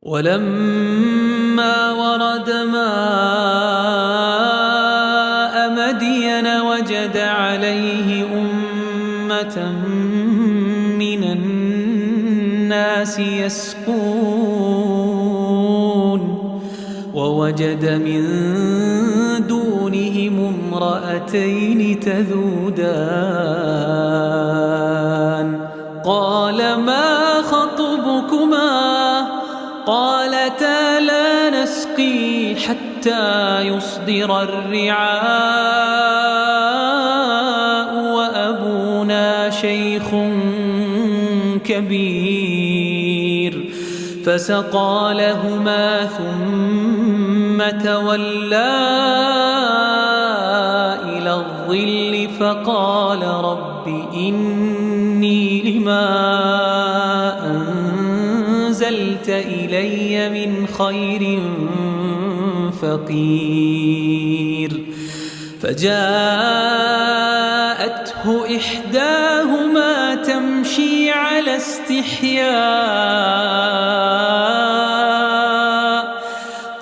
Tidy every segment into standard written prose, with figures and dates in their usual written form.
ولما ورد ماء مدين وجد عليه أمة من الناس يسقون ووجد من دونهم امرأتين تذودان قال ما خطبكما قالتا لا نسقي حتى يصدر الرعاء وأبونا شيخ كبير فسقى لهما ثم تولى إلى الظل فقال رب إني لما أنزلت إلي من خير فقير فجاءته إحداهما تمشي على استحياء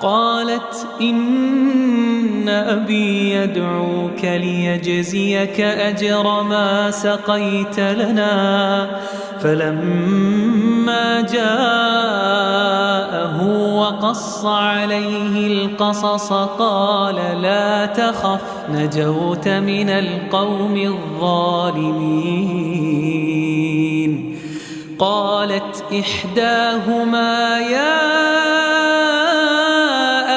قالت إن أبي يدعوك ليجزيك أجر ما سقيت لنا فلما جاءه وقص عليه القصص قال لا تخف نجوت من القوم الظالمين قالت إحداهما يا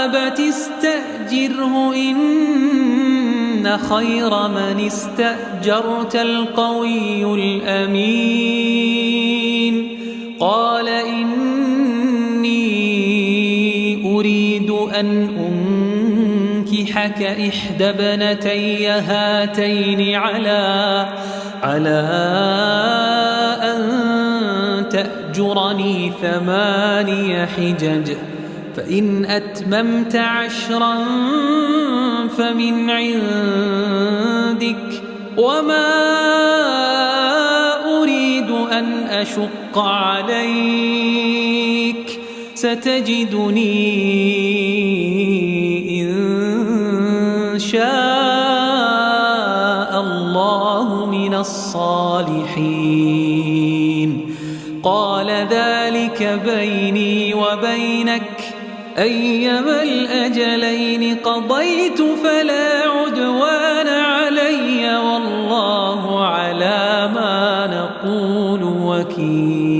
أبت استأجره إن خير من استأجرت القوي الأمين قال إني أريد أن أنكحك إحدى ابنتي هاتين على أن تأجرني 8 حجج فإن أتممت 10 فمن عندك وما أريد أن أشق عليك ستجدني إن شاء الله من الصالحين قال ذلك بيني وبينك أيما الأجلين قضيت فلا عدوان علي والله على ما نقول وكيل